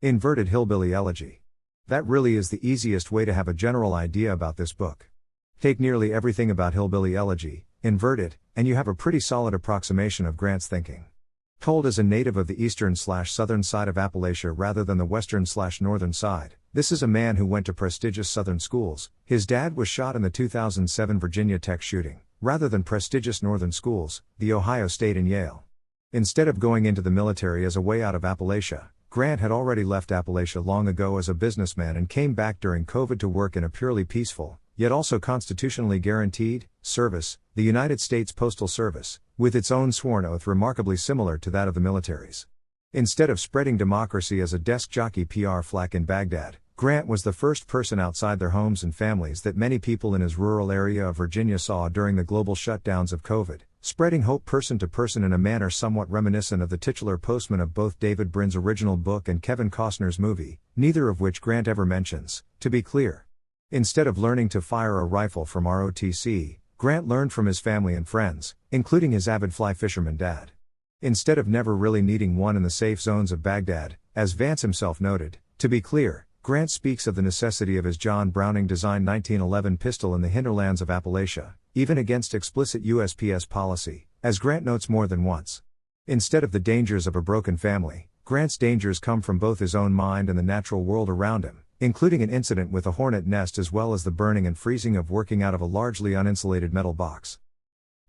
Inverted Hillbilly Elegy. That really is the easiest way to have a general idea about this book. Take nearly everything about Hillbilly Elegy, invert it, and you have a pretty solid approximation of Grant's thinking. Told as a native of the eastern/southern side of Appalachia rather than the western/northern side, this is a man who went to prestigious southern schools. His dad was shot in the 2007 Virginia Tech shooting, rather than prestigious northern schools, the Ohio State and Yale. Instead of going into the military as a way out of Appalachia, Grant had already left Appalachia long ago as a businessman and came back during COVID to work in a purely peaceful, yet also constitutionally guaranteed, service, the United States Postal Service, with its own sworn oath remarkably similar to that of the military's. Instead of spreading democracy as a desk jockey PR flack in Baghdad, Grant was the first person outside their homes and families that many people in his rural area of Virginia saw during the global shutdowns of COVID, spreading hope person to person in a manner somewhat reminiscent of the titular postman of both David Brin's original book and Kevin Costner's movie, neither of which Grant ever mentions, to be clear. Instead of learning to fire a rifle from ROTC, Grant learned from his family and friends, including his avid fly fisherman dad. Instead of never really needing one in the safe zones of Baghdad, as Vance himself noted, to be clear, Grant speaks of the necessity of his John Browning-designed 1911 pistol in the hinterlands of Appalachia, even against explicit USPS policy, as Grant notes more than once. Instead of the dangers of a broken family, Grant's dangers come from both his own mind and the natural world around him, including an incident with a hornet nest as well as the burning and freezing of working out of a largely uninsulated metal box.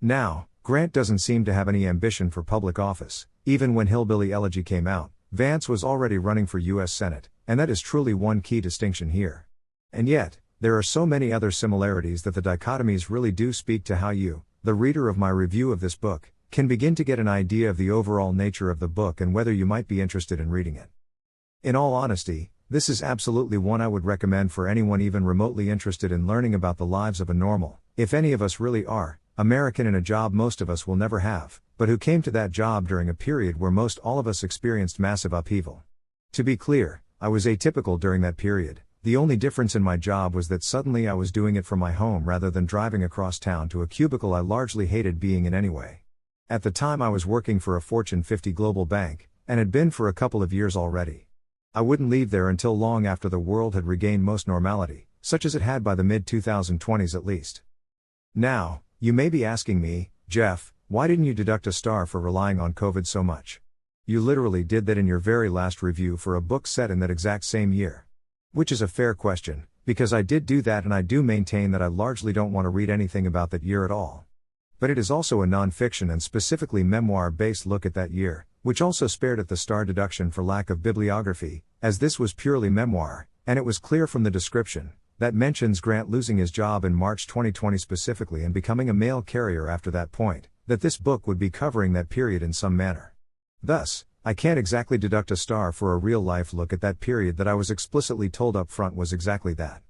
Now, Grant doesn't seem to have any ambition for public office. Even when Hillbilly Elegy came out, Vance was already running for U.S. Senate, and that is truly one key distinction here. And yet, there are so many other similarities that the dichotomies really do speak to how you, the reader of my review of this book, can begin to get an idea of the overall nature of the book and whether you might be interested in reading it. In all honesty, this is absolutely one I would recommend for anyone even remotely interested in learning about the lives of a normal, if any of us really are, American in a job most of us will never have, but who came to that job during a period where most all of us experienced massive upheaval. To be clear, I was atypical during that period. The only difference in my job was that suddenly I was doing it from my home rather than driving across town to a cubicle I largely hated being in anyway. At the time I was working for a Fortune 50 global bank, and had been for a couple of years already. I wouldn't leave there until long after the world had regained most normality, such as it had by the mid-2020s at least. Now, you may be asking me, Jeff, why didn't you deduct a star for relying on COVID so much? You literally did that in your very last review for a book set in that exact same year. Which is a fair question, because I did do that and I do maintain that I largely don't want to read anything about that year at all. But it is also a non-fiction and specifically memoir-based look at that year, which also spared at the star deduction for lack of bibliography, as this was purely memoir, and it was clear from the description, that mentions Grant losing his job in March 2020 specifically and becoming a mail carrier after that point, that this book would be covering that period in some manner. Thus, I can't exactly deduct a star for a real-life look at that period that I was explicitly told up front was exactly that.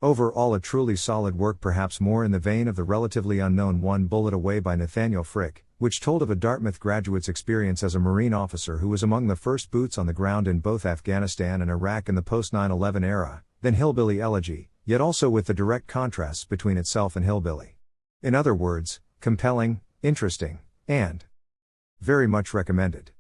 Overall a truly solid work, perhaps more in the vein of the relatively unknown One Bullet Away by Nathaniel Frick, which told of a Dartmouth graduate's experience as a Marine officer who was among the first boots on the ground in both Afghanistan and Iraq in the post-9/11 era, than Hillbilly Elegy, yet also with the direct contrasts between itself and Hillbilly. In other words, compelling, interesting, and very much recommended.